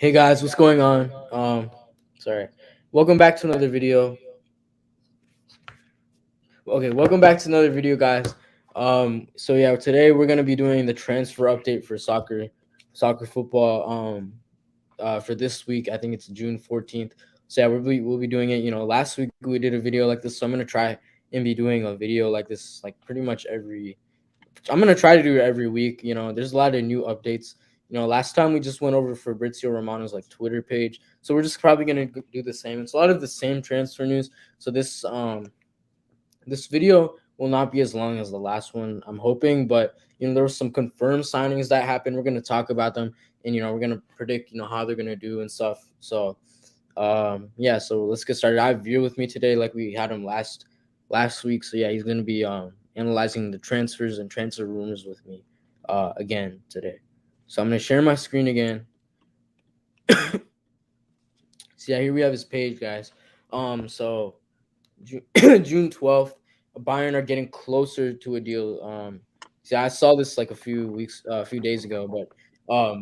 Hey guys, what's going on? Sorry. Welcome back to another video. Okay, welcome back to another video, guys. So yeah, today we're gonna be doing the transfer update for soccer football. For this week, I think it's June 14th. So yeah, we'll be doing it. Last week we did a video like this, so I'm gonna try and be doing a video like this, like pretty much every. I'm gonna try to do it every week. There's a lot of new updates. Last time we just went over Fabrizio Romano's like Twitter page, so we're just probably gonna do the same. It's a lot of the same transfer news. So this video will not be as long as the last one, I'm hoping, but there were some confirmed signings that happened. We're gonna talk about them, and we're gonna predict how they're gonna do and stuff. So yeah, so let's get started. I have Veer with me today, like we had him last week. So yeah, he's gonna be analyzing the transfers and transfer rumors with me again today. So I'm gonna share my screen again. So yeah, here we have his page, guys. So June 12th, Bayern are getting closer to a deal. See, I saw this like a few days ago, but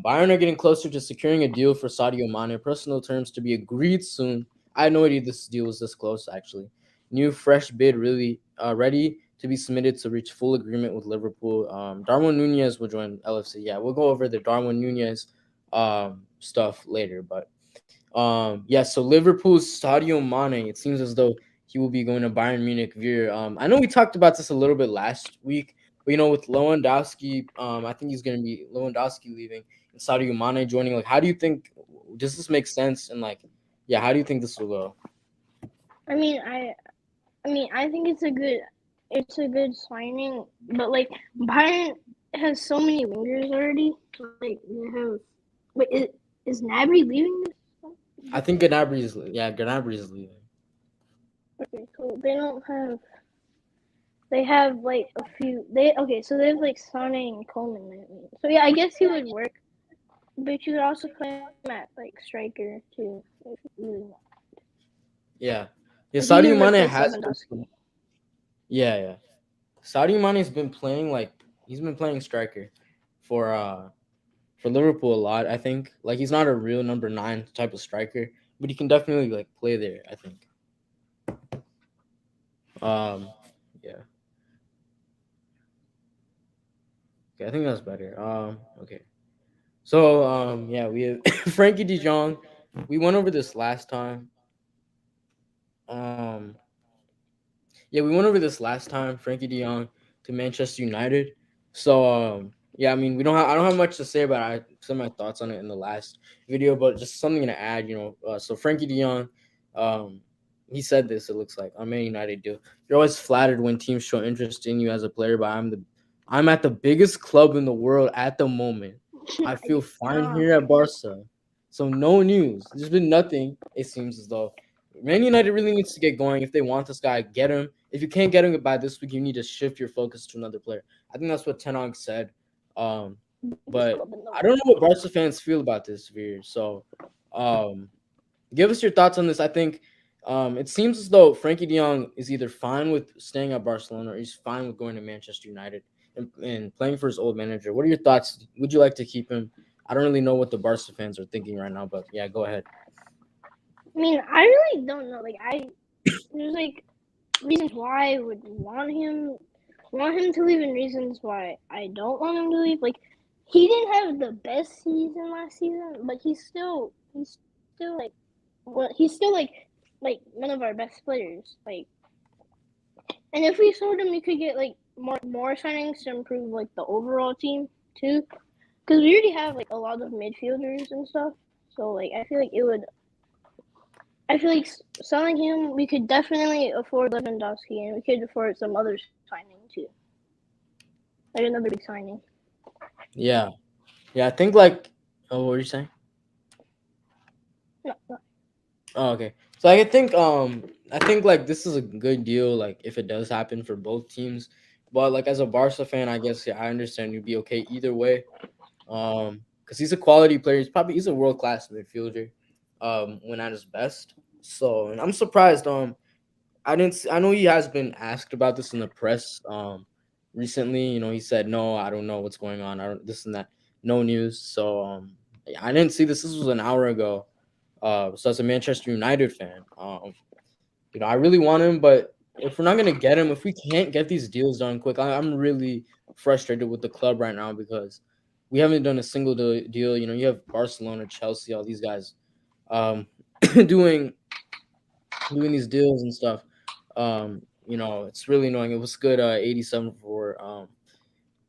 Bayern are getting closer to securing a deal for Sadio Mane. Personal terms to be agreed soon. I had no idea this deal was this close. Actually, new fresh bid really ready to be submitted to reach full agreement with Liverpool. Darwin Nunez will join LFC. Yeah, we'll go over the Darwin Nunez stuff later, but yeah. So Liverpool's Sadio Mane. It seems as though he will be going to Bayern Munich. Veer. I know we talked about this a little bit last week, but with Lewandowski, I think he's going to be Lewandowski leaving and Sadio Mane joining. Like, how do you think? Does this make sense? And like, yeah, how do you think this will go? I mean, I think it's a good signing, but like Bayern has so many wingers already. Like they have, wait, is Nabry leaving this? I think Gnabry is leaving. Okay, so they don't have. They have like a few. So they have like Sane and Coleman. So yeah, I guess he would work, but you could also play him at like striker too if you really want. Yeah, yeah. Like he Sadio can Mane replace has. Lewandowski. Yeah. Sadio Mane's been playing he's been playing striker for Liverpool a lot. I think like he's not a real number 9 type of striker, but he can definitely like play there. I think. Um, yeah. Okay, I think that's better. Okay. So yeah, we have Frankie De Jong. We went over this last time. Um, yeah, we went over this last time. Frankie De Jong to Manchester United. So yeah, I mean, I don't have much to say about it. I said my thoughts on it in the last video, but just something to add. So Frankie De Jong, um, he said this. It looks like on Man United deal. You're always flattered when teams show interest in you as a player, but I'm at the biggest club in the world at the moment. I feel fine here at Barca. So no news. There's been nothing. It seems as though Man United really needs to get going. If they want this guy, get him. If you can't get him by this week, you need to shift your focus to another player. I think that's what Ten Hag said. But I don't know what Barca fans feel about this, Veer. So, um, give us your thoughts on this. I think it seems as though Frankie De Jong is either fine with staying at Barcelona or he's fine with going to Manchester United and playing for his old manager. What are your thoughts? Would you like to keep him? I don't really know what the Barca fans are thinking right now, but yeah, go ahead. I mean, I really don't know. There's like reasons why I would want him to leave, and reasons why I don't want him to leave. Like, he didn't have the best season last season, but he's still like one of our best players. Like, and if we sold him, we could get like more signings to improve like the overall team too. Because we already have like a lot of midfielders and stuff. So like, I feel like selling him, we could definitely afford Lewandowski, and we could afford some other signing too, like another big signing. Yeah, yeah. I think like, oh, what were you saying? No, no. Oh, okay. So I think like this is a good deal like if it does happen for both teams. But like as a Barca fan, I guess yeah, I understand you'd be okay either way. Because he's a quality player. He's a world class midfielder. When at his best. So and I'm surprised. I know he has been asked about this in the press. Recently, he said no, I don't know what's going on. I don't this and that. No news. So I didn't see this. This was an hour ago. So as a Manchester United fan, I really want him, but if we're not gonna get him, if we can't get these deals done quick, I'm really frustrated with the club right now because we haven't done a single deal. You have Barcelona, Chelsea, all these guys, doing these deals and stuff. It's really annoying. It was good, 87 for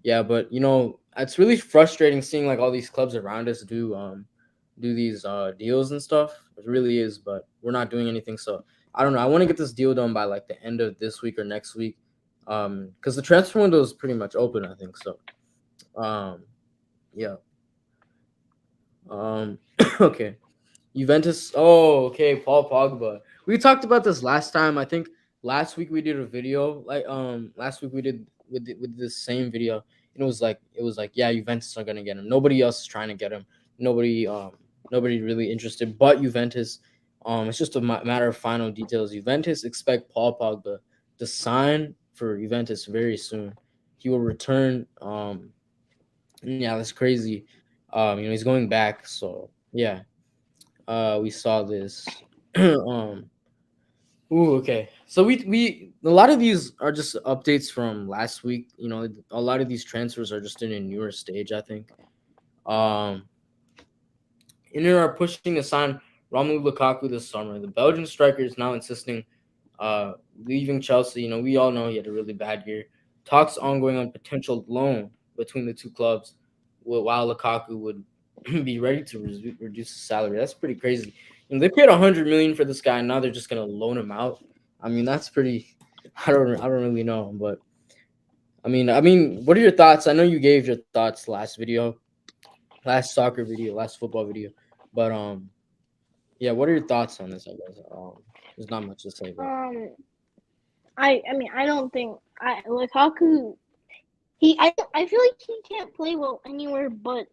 yeah, but it's really frustrating seeing like all these clubs around us do these deals and stuff. It really is, but we're not doing anything. So I don't know. I want to get this deal done by like the end of this week or next week. Because the transfer window is pretty much open, I think. So yeah. Um okay. Juventus. Oh, okay. Paul Pogba. We talked about this last time. I think last week we did a video. Last week we did with this same video. And it was like yeah, Juventus are gonna get him. Nobody else is trying to get him. Nobody really interested. But Juventus. It's just a matter of final details. Juventus expect Paul Pogba to sign for Juventus very soon. He will return. Yeah, that's crazy. He's going back. So yeah. We saw this. um, ooh, okay. So we a lot of these are just updates from last week. A lot of these transfers are just in a newer stage, I think. Um, Inter are pushing to sign Romelu Lukaku this summer. The Belgian striker is now insisting leaving Chelsea. We all know he had a really bad year. Talks ongoing on potential loan between the two clubs, while Lukaku would be ready to reduce his salary. That's pretty crazy. They paid 100 million for this guy, and now they're just gonna loan him out. I mean, that's pretty. I don't really know, but what are your thoughts? I know you gave your thoughts last video, last soccer video, last football video, but yeah, what are your thoughts on this? I guess there's not much to say, but I mean I don't think Lukaku I feel like he can't play well anywhere but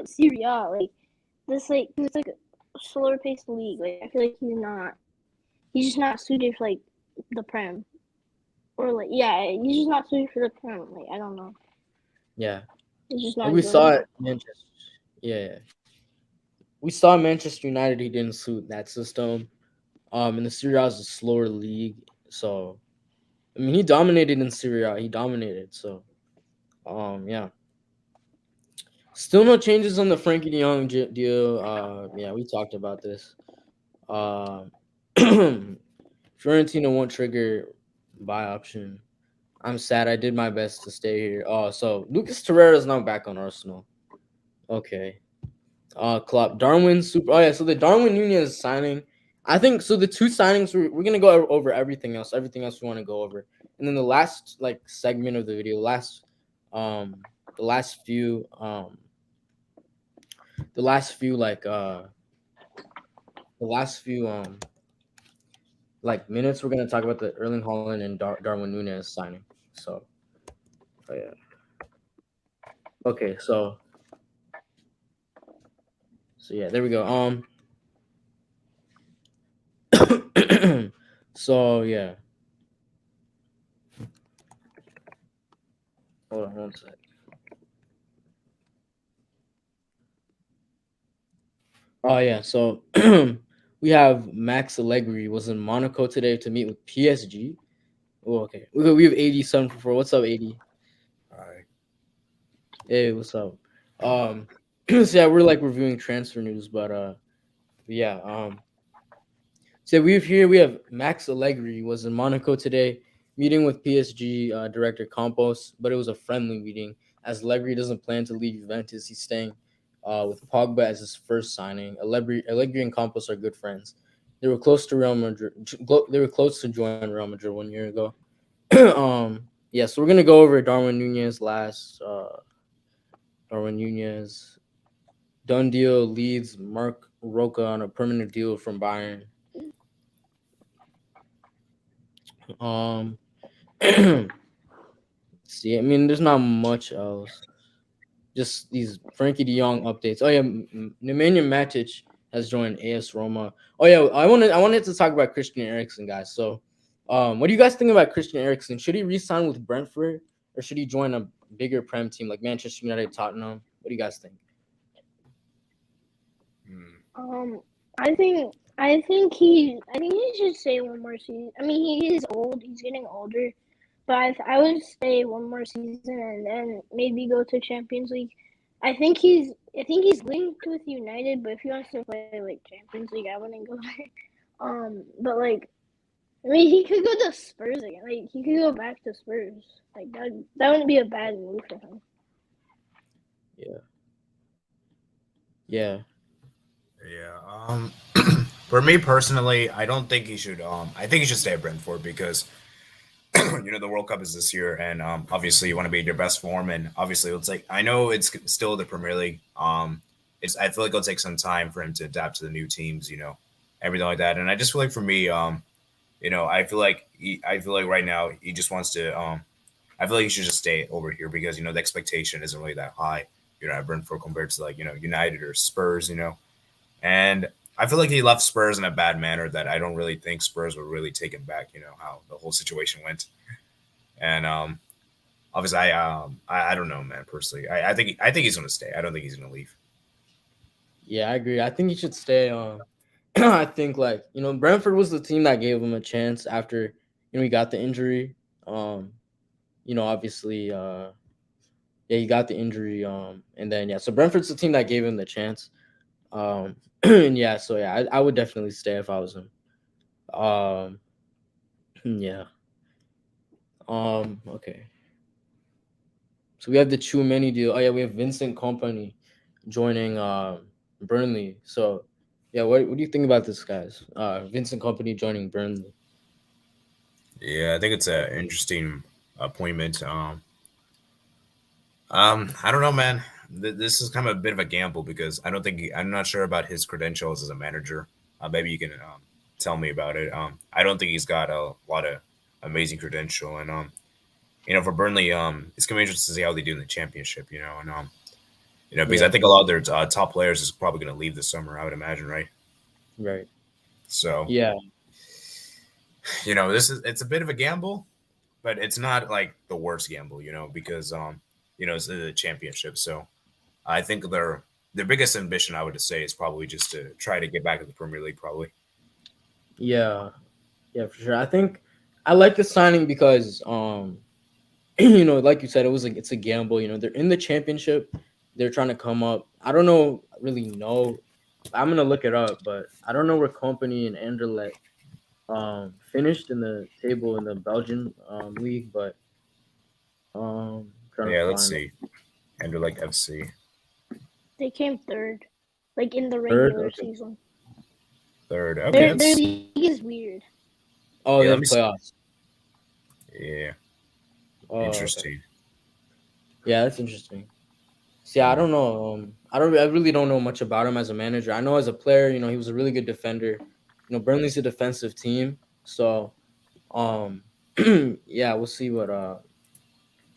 Serie A. Like this like it's like a slower paced league. Like I feel like he's just not suited for like the Prem. Or like yeah, he's just not suited for the Prem. Like I don't know. yeah. He's just And not we good. saw it Manchester. Yeah, we saw Manchester United. He didn't suit that system. And the Serie A is a slower league, so he dominated in Serie A. He dominated. So, yeah. Still no changes on the Frankie De Jong deal. Yeah, we talked about this. Uh, Fiorentina won't trigger buy option. I'm sad. I did my best to stay here. Oh, so Lucas Torreira is now back on Arsenal. Okay. Klopp, Darwin super. Oh yeah, so the Darwin Nunez signing, I think so. The two signings we're gonna go over everything else. Everything else we want to go over, and then the last like segment of the video, the last few the last few the last few like minutes, we're gonna talk about the Erling Haaland and Darwin Nunez signing. So, oh yeah. Okay, so yeah, there we go. So yeah. Hold on one sec. Oh yeah, so we have Max Allegri was in Monaco today to meet with PSG. Oh, okay. We have 87 for 4. What's up, 80? Hi. Hey, what's up? So yeah, we're like reviewing transfer news, but yeah, so we have Max Allegri was in Monaco today, meeting with PSG director Campos, but it was a friendly meeting as Allegri doesn't plan to leave Juventus. He's staying with Pogba as his first signing. Allegri and Campos are good friends. They were close to Real Madrid. They were close to join Real Madrid 1 year ago. Yeah, so we're gonna go over Darwin Nunez last. Darwin Nunez done deal leads Mark Roca on a permanent deal from Bayern. Um, see, there's not much else. Just these Frankie De Jong updates. Oh yeah, Nemanja Matic has joined AS Roma. Oh yeah, I wanted to talk about Christian Eriksen, guys. So, what do you guys think about Christian Eriksen? Should he re-sign with Brentford or should he join a bigger Prem team like Manchester United, Tottenham? What do you guys think? I think he should stay one more season. I mean, he is old. He's getting older, but I would stay one more season and then maybe go to Champions League. I think he's linked with United, but if he wants to play like Champions League, I wouldn't go there. But like, I mean, he could go to Spurs again. Like, he could go back to Spurs. Like that wouldn't be a bad move for him. Yeah. Yeah. Yeah. For me personally, I don't think he should. I think he should stay at Brentford because the World Cup is this year, and obviously you want to be in your best form, and obviously it's like I know it's still the Premier League. I feel like it'll take some time for him to adapt to the new teams, everything like that. And I just feel like for me, I feel like right now he just wants to. I feel like he should just stay over here because the expectation isn't really that high, at Brentford compared to like United or Spurs, and I feel like he left Spurs in a bad manner that I don't really think Spurs would really take him back. How the whole situation went, and obviously I don't know, man. Personally, I think he's going to stay. I don't think he's going to leave. Yeah, I agree. I think he should stay. I think Brentford was the team that gave him a chance after he got the injury. Obviously, he got the injury. And then so Brentford's the team that gave him the chance. And I would definitely stay if I was him. Yeah. Okay. So we have the Tchouameni deal. Oh yeah, we have Vincent Kompany joining Burnley. So yeah, what do you think about this, guys? Vincent Kompany joining Burnley. Yeah, I think it's an interesting appointment. I don't know, man. This is kind of a bit of a gamble because I'm not sure about his credentials as a manager. Maybe you can tell me about it. I don't think he's got a lot of amazing credential, and for Burnley, it's gonna be interesting to see how they do in the championship. Because I think a lot of their top players is probably gonna leave this summer. I would imagine, right? Right. So yeah, it's a bit of a gamble, but it's not like the worst gamble, because it's the championship. So I think their biggest ambition, I would say, is probably just to try to get back to the Premier League, probably. Yeah, for sure. I think I like the signing because like you said, it's a gamble. They're in the championship. They're trying to come up. I don't really know. I'm gonna look it up, but I don't know where Kompany and Anderlecht finished in the table in the Belgian league, but let's see. Anderlecht FC. They came third, like in the regular season. Third. Okay. Their league is weird. Oh, yeah, the playoffs. Yeah. Oh, interesting. Okay. Yeah, that's interesting. See, I don't know. I really don't know much about him as a manager. I know as a player, he was a really good defender. Burnley's a defensive team, so yeah, we'll see what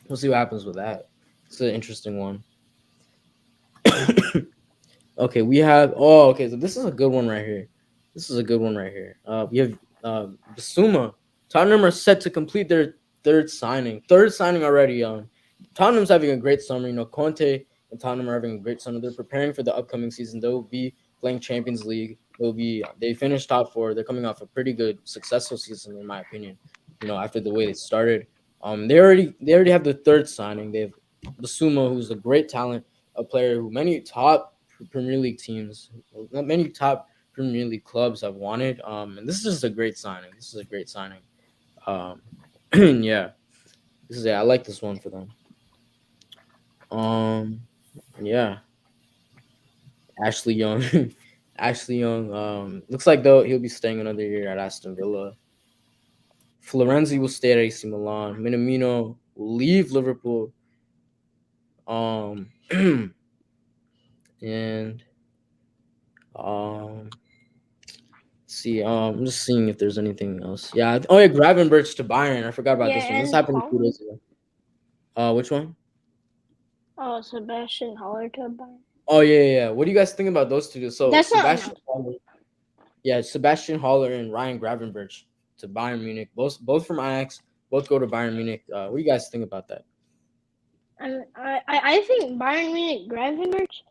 happens with that. It's an interesting one. Okay, we have. Oh, okay. So this is a good one right here. We have Bissouma. Tottenham are set to complete their third signing already. Tottenham's having a great summer. Conte and Tottenham are having a great summer. They're preparing for the upcoming season. They'll be playing Champions League. They finished top 4. They're coming off a pretty good, successful season, in my opinion. After the way they started. They already have the third signing. They have Bissouma, who's a great talent, a player who many top Premier League teams, many top Premier League clubs have wanted. And this is just a great signing. Yeah. I like this one for them. Yeah. Ashley Young. Looks like though he'll be staying another year at Aston Villa. Florenzi will stay at AC Milan. Minamino will leave Liverpool. And see, I'm just seeing if there's anything else. Yeah. Oh yeah, Gravenberch to Bayern. I forgot about this one. This happened 2 days ago. Which one? Oh, Sebastian Haller to Bayern. Oh yeah. What do you guys think about those two? So that's Sebastian Haller and Ryan Gravenberch to Bayern Munich. Both from Ajax. Both go to Bayern Munich. What do you guys think about that? I think Bayern Munich Gravenberch.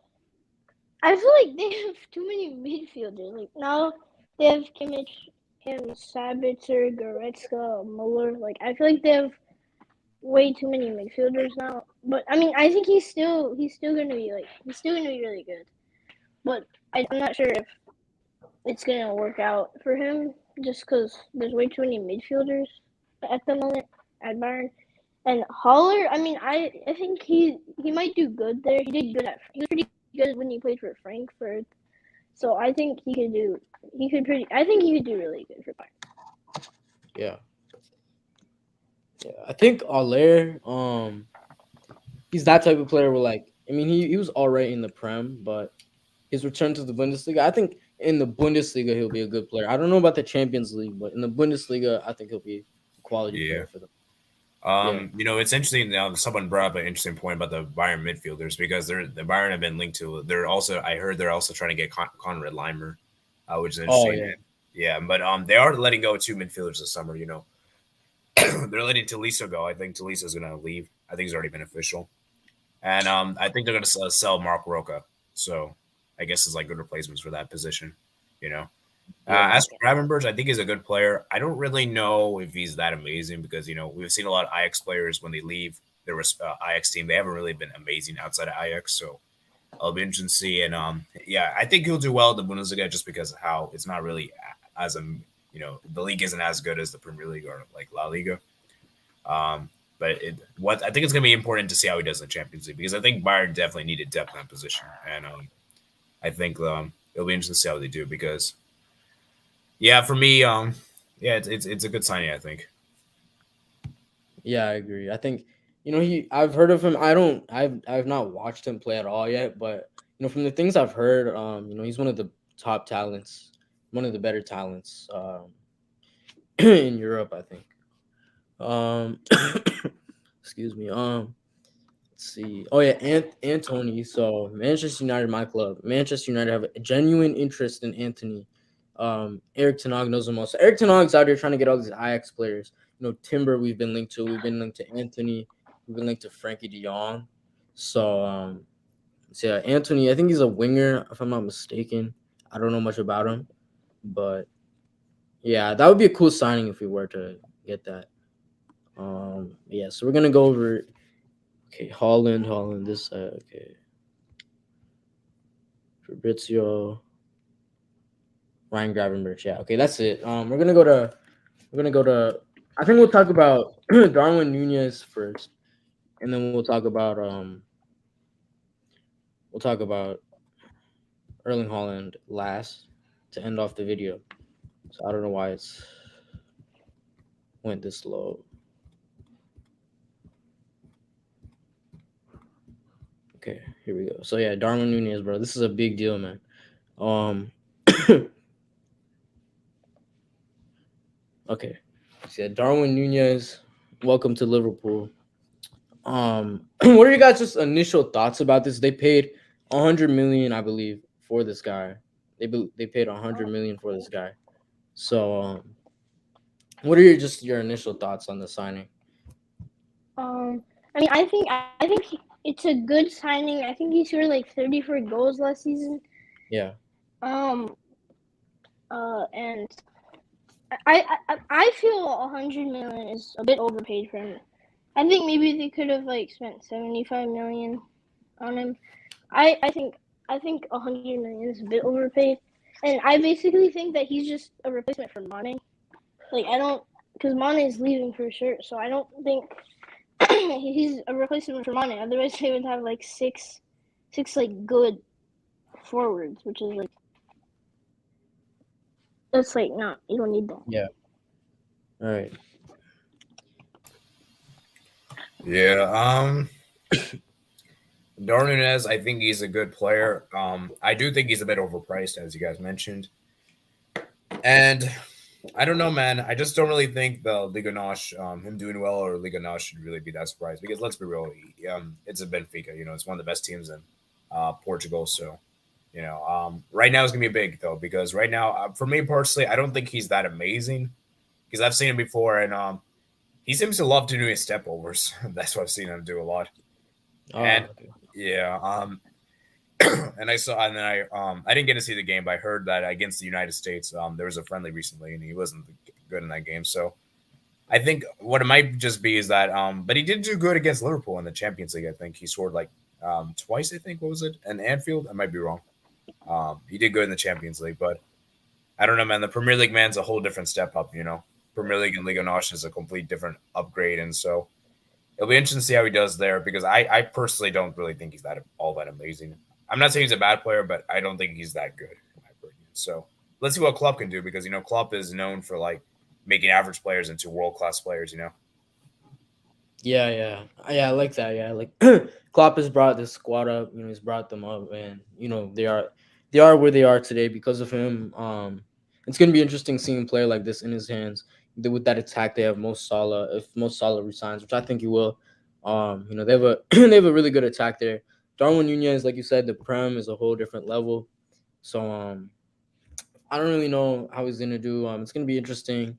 I feel like they have too many midfielders. Like now they have Kimmich, him, Sabitzer, Goretzka, Muller. Like I feel like they have way too many midfielders now. But I mean, I think he's still gonna be really good. But I'm not sure if it's gonna work out for him just because there's way too many midfielders at the moment at Bayern. And Haller, I mean, I think he might do good there. He was pretty good when he played for Frankfurt. So I think I think he could do really good for Bayern. Yeah. I think Aller, he's that type of player where like I mean he was all right in the Prem, but his return to the Bundesliga, I think in the Bundesliga he'll be a good player. I don't know about the Champions League, but in the Bundesliga, I think he'll be a quality player for them. It's interesting now. Someone brought up an interesting point about the Bayern midfielders because the Bayern have been linked to. I heard they're also trying to get Conrad Leimer, which is interesting. But they are letting go of 2 midfielders this summer. They're letting Tolisso go. I think Tolisso is going to leave. I think it's already been official, and I think they're going to sell Mark Roca. So I guess it's like good replacements for that position. As for Gravenberch, I think he's a good player. I don't really know if he's that amazing because, we've seen a lot of Ajax players when they leave their Ajax team. They haven't really been amazing outside of Ajax. So I'll be interested to see. And, I think he'll do well in the Bundesliga just because of how it's not really the league isn't as good as the Premier League or like La Liga. But I think it's going to be important to see how he does in the Champions League because I think Bayern definitely needed depth in that position. And I think it'll be interesting to see how they do because – yeah, for me, it's a good signing, I think. Yeah, I agree. I think I've heard of him. I've not watched him play at all yet, but from the things I've heard, he's one of the top talents, one of the better talents in Europe, I think. Excuse me. Let's see. Oh yeah, Anthony. So Manchester United, my club. Manchester United have a genuine interest in Anthony. Eric Ten Hag knows the most. So Eric Ten Hag's out here trying to get all these Ajax players. Timber we've been linked to. We've been linked to Anthony. We've been linked to Frankie de Jong. So Anthony, I think he's a winger, if I'm not mistaken. I don't know much about him. But yeah, that would be a cool signing if we were to get that. So we're gonna go over Holland, this Fabrizio, Ryan Gravenberch. Yeah, okay, that's it. We're gonna go to. I think we'll talk about Darwin Nunez first, and then we'll talk about Erling Haaland last to end off the video. So I don't know why it's went this slow. Okay, here we go. So yeah, Darwin Nunez, bro. This is a big deal, man. Okay. So yeah, Darwin Nunez, welcome to Liverpool. What are your guys' just initial thoughts about this? They paid 100 million, I believe, for this guy. They paid 100 million for this guy. So, what are your initial thoughts on the signing? I mean, I think it's a good signing. I think he scored like 34 goals last season. Yeah. And I feel 100 million is a bit overpaid for him. I think maybe they could have like spent 75 million on him. I think 100 million is a bit overpaid, and I basically think that he's just a replacement for Mane. Like because Mane is leaving for sure, so I don't think he's a replacement for Mane. Otherwise, they would have like six like good forwards, which is like that's like not you don't need that. Yeah. All right. Yeah. Darwin Nunez, I think he's a good player. I do think he's a bit overpriced, as you guys mentioned. And I don't know, man. I just don't really think the Liga NOS, him doing well or Liga NOS should really be that surprised because let's be real, it's a Benfica. It's one of the best teams in Portugal. So, right now it's gonna be big though because right now, for me personally, I don't think he's that amazing because I've seen him before and he seems to love to do his step overs. That's what I've seen him do a lot. and I didn't get to see the game, but I heard that against the United States, there was a friendly recently, and he wasn't good in that game. So I think what it might just be is that, but he did do good against Liverpool in the Champions League. I think he scored like twice. I think what was it? In Anfield? I might be wrong. He did good in the Champions League, but I don't know, man. The Premier League man's a whole different step up. Premier League and Liga NOS is a complete different upgrade, and so it'll be interesting to see how he does there because I personally don't really think he's that amazing. I'm not saying he's a bad player, but I don't think he's that good in my opinion. So let's see what Klopp can do because Klopp is known for like making average players into world class players. Yeah. I like that. Yeah, like Klopp has brought this squad up. He's brought them up, and they are where they are today because of him. It's gonna be interesting seeing a player like this in his hands. With that attack, they have Mo Salah. If Mo Salah resigns, which I think he will, they have a they have a really good attack there. Darwin Nunez, like you said, the Prem is a whole different level. So I don't really know how he's gonna do. It's gonna be interesting.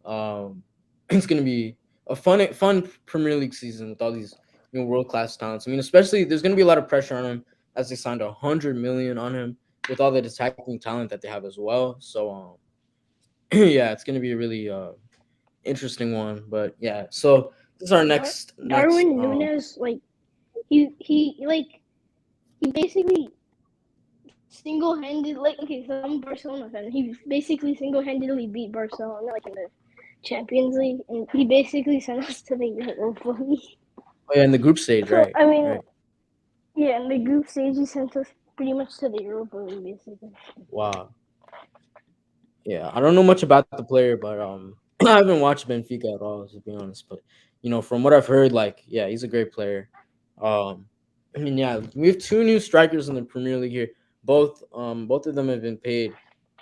It's gonna be a fun Premier League season with all these world class talents. I mean, especially there's gonna be a lot of pressure on him as they signed 100 million on him with all the attacking talent that they have as well. So yeah, it's gonna be a really interesting one. But yeah, so this is our next Darwin Nunez, like he basically single-handed, like, okay, so I'm a Barcelona fan. He basically single-handedly beat Barcelona like in the Champions League, and he basically sent us to the Europa League. Oh yeah, in the group stage, So, right? I mean, right. yeah, in the group stage, he sent us pretty much to the Europa League, basically. Wow. Yeah, I don't know much about the player, but I haven't watched Benfica at all, to be honest. But from what I've heard, like, yeah, he's a great player. I mean, yeah, we have two new strikers in the Premier League here. Both of them have been paid.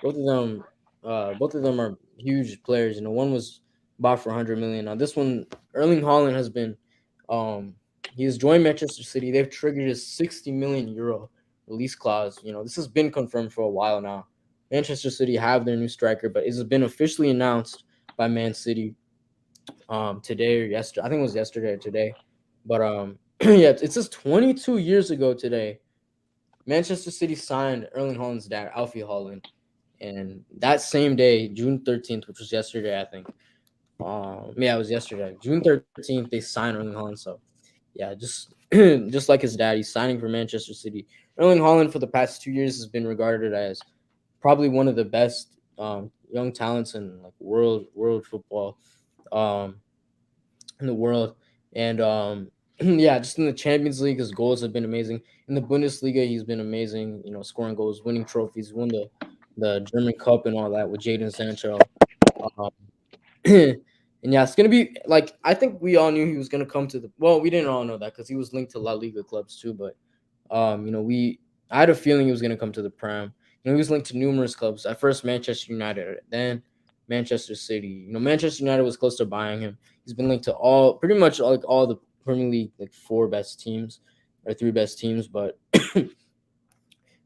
Both of them are huge players. One was bought for 100 million. Now this one, Erling Haaland has been, he has joined Manchester City. They've triggered his 60 million euro release clause. This has been confirmed for a while now. Manchester City have their new striker, but it has been officially announced by Man City today or yesterday. I think it was yesterday or today. But yeah, it says 22 years ago today, Manchester City signed Erling Haaland's dad, Alfie Haaland. And that same day, June 13th, which was yesterday, I think. Yeah, it was yesterday. June 13th, they signed Erling Haaland. So yeah, just just like his dad, he's signing for Manchester City. Erling Haaland for the past 2 years has been regarded as probably one of the best young talents in like world football in the world. And yeah, just in the Champions League, his goals have been amazing. In the Bundesliga, he's been amazing. Scoring goals, winning trophies, won the German Cup and all that with Jadon Sancho. Um, and yeah, it's gonna be like I think we all knew he was gonna come to the. Well, we didn't all know that because he was linked to La Liga clubs too. But I had a feeling he was gonna come to the Prem. He was linked to numerous clubs. At first, Manchester United, then Manchester City. Manchester United was close to buying him. He's been linked to pretty much like all the Premier League like 4 best teams or 3 best teams. But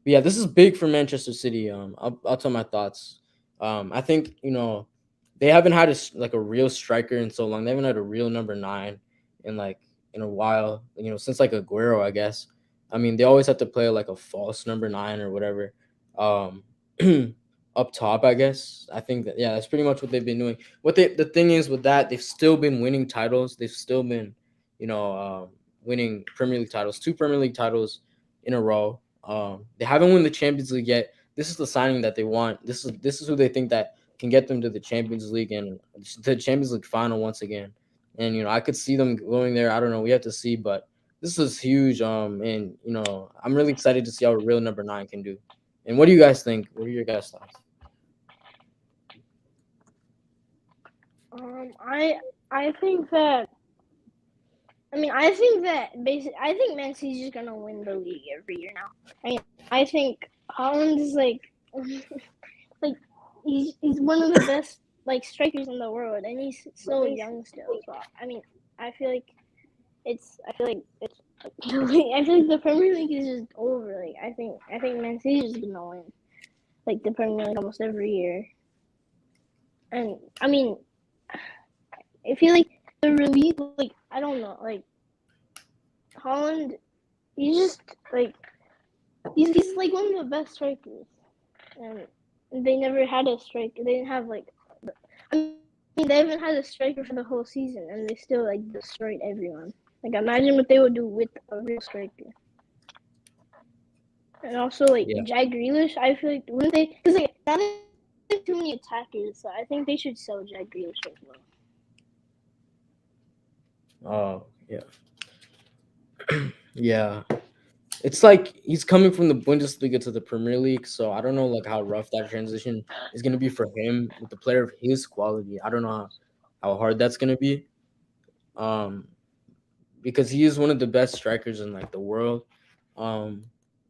yeah, this is big for Manchester City. I'll tell my thoughts. I think they haven't had a real striker in so long. They haven't had a real number 9 in a while. Since like Aguero, I guess. I mean, they always have to play like a false number 9 or whatever. Up top, I guess. I think that's pretty much what they've been doing. The thing is with that, they've still been winning titles. They've still been, winning Premier League titles, 2 Premier League titles in a row. They haven't won the Champions League yet. This is the signing that they want. This is who they think that can get them to the Champions League and the Champions League final once again. And I could see them going there. I don't know. We have to see, but this is huge. And I'm really excited to see how a real number 9 can do. And what do you guys think? What are your guys' thoughts? I think that. I think that basically, I think Man City's just gonna win the league every year now. I think Haaland is like he's one of the best like strikers in the world, and he's so young still. So I feel like the Premier League is just over. Like I think Man City is just gonna win like the Premier League almost every year. And I feel like the relief, like I don't know, like Haaland, he's just like He's like one of the best strikers, and they never had a striker. They didn't have like, I mean, they haven't had a striker for the whole season, and they still like destroyed everyone. Like, imagine what they would do with a real striker. And also, like, Yeah. Jack Grealish, I feel like, wouldn't they? Because, like, now they have too many attackers, so I think they should sell Jack Grealish as well. Oh, yeah. Yeah. It's like he's coming from the Bundesliga to the Premier League, so I don't know like how rough that transition is gonna be for him with the player of his quality. I don't know how hard that's gonna be. Um, because he is one of the best strikers in like the world. Um,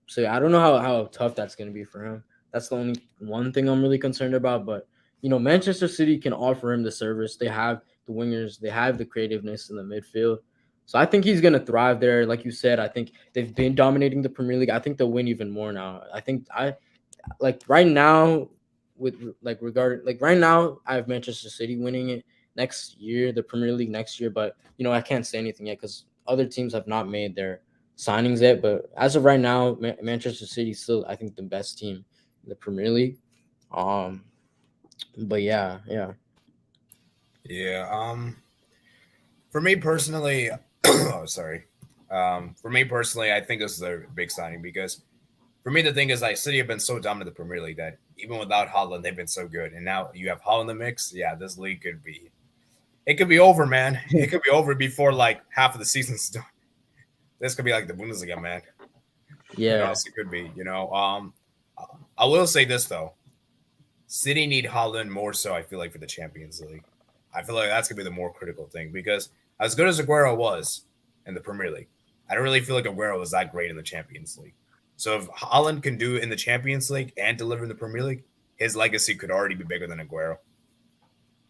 so yeah, I don't know how tough that's gonna be for him. That's the only one thing I'm really concerned about. But Manchester City can offer him the service. They have the wingers, they have the creativeness in the midfield. So I think he's gonna thrive there. Like you said, I think they've been dominating the Premier League. I think they'll win even more now. I think I like right now with like right now I have Manchester City winning it next year, the Premier League next year, but I can't say anything yet because other teams have not made their signings yet. But as of right now, Manchester City is still I think the best team in the Premier League. But yeah. Yeah. For me personally, oh sorry. For me personally, I think this is a big signing because for me the thing is like City have been so dominant in the Premier League that even without Holland they've been so good, and now you have Holland in the mix. Yeah, this league could be over, man. It could be over before like half of the season's done. This could be like the Bundesliga, man. It Yeah. also could be. I will say this though. City need Holland more so. I feel like for the Champions League, I feel like that's gonna be the more critical thing because as good as Aguero was in the Premier League, I don't really feel like Aguero was that great in the Champions League. So if Holland can do it in the Champions League and deliver in the Premier League, his legacy could already be bigger than Aguero.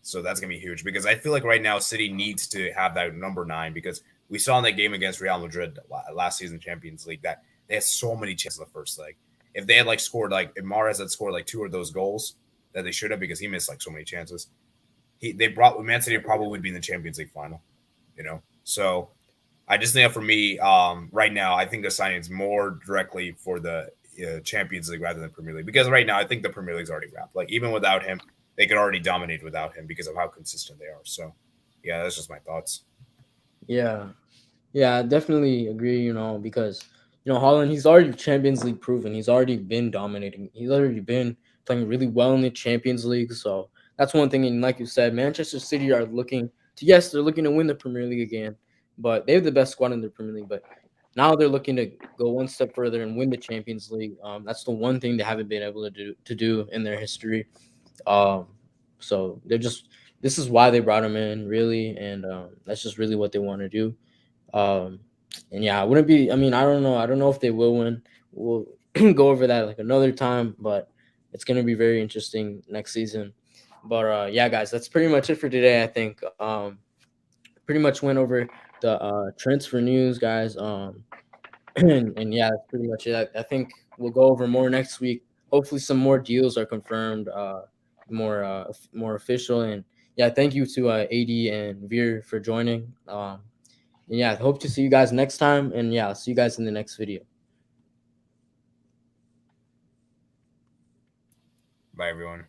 So that's gonna be huge because I feel like right now City needs to have that number 9 because we saw in that game against Real Madrid last season Champions League that they had so many chances in the first leg. If they had like scored like if Mahrez had scored like 2 of those goals that they should have because he missed like so many chances, they brought Man City probably would be in the Champions League final. So I just think that for me right now I think the signing is more directly for the Champions League rather than Premier League because right now I think the Premier League's already wrapped. Like even without him they could already dominate without him because of how consistent they are. So, yeah, that's just my thoughts. Yeah. Yeah, I definitely agree, because Holland, he's already Champions League proven. He's already been dominating. He's already been playing really well in the Champions League. So that's one thing. And like you said, Manchester City are looking to they're looking to win the Premier League again, but they have the best squad in the Premier League. But now they're looking to go one step further and win the Champions League. That's the one thing they haven't been able to do in their history. Um, so this is why they brought him in, really, and that's just really what they want to do. Um, and yeah, I wouldn't be. I mean, I don't know. I don't know if they will win. We'll go over that like another time, but it's gonna be very interesting next season. But yeah, guys, that's pretty much it for today. I think pretty much went over the transfer news, guys. And yeah, that's pretty much it. I think we'll go over more next week. Hopefully, some more deals are confirmed, more official. And yeah, thank you to AD and Veer for joining. And yeah, hope to see you guys next time. And yeah, I'll see you guys in the next video. Bye, everyone.